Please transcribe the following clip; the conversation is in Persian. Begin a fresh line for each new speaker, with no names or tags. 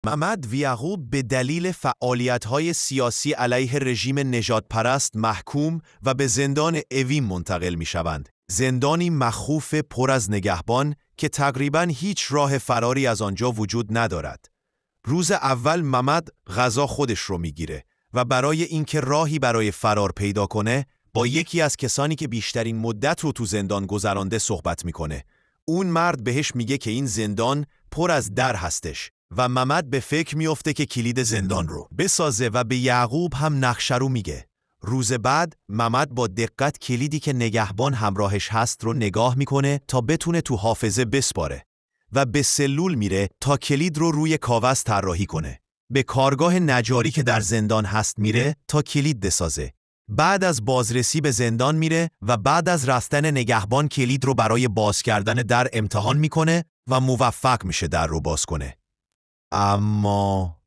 محمد و یعقوب به دلیل فعالیت‌های سیاسی علیه رژیم نژادپرست محکوم و به زندان اوین منتقل می‌شوند. زندانی مخوف پر از نگهبان که تقریباً هیچ راه فراری از آنجا وجود ندارد. روز اول محمد غذا خودش رو میگیره و برای اینکه راهی برای فرار پیدا کنه با یکی از کسانی که بیشترین مدت رو تو زندان گذرانده صحبت میکنه. اون مرد بهش میگه که این زندان پر از در هستش و محمد به فکر میفته که کلید زندان رو بسازه و به یعقوب هم نقشه رو میگه. روز بعد محمد با دقت کلیدی که نگهبان همراهش هست رو نگاه میکنه تا بتونه تو حافظه بسپاره و به سلول میره تا کلید رو روی کاغذ طراحی کنه. به کارگاه نجاری که در زندان هست میره تا کلید بسازه. بعد از بازرسی به زندان میره و بعد از رفتن نگهبان کلید رو برای باز کردن در امتحان میکنه و موفق میشه در رو باز کنه. اما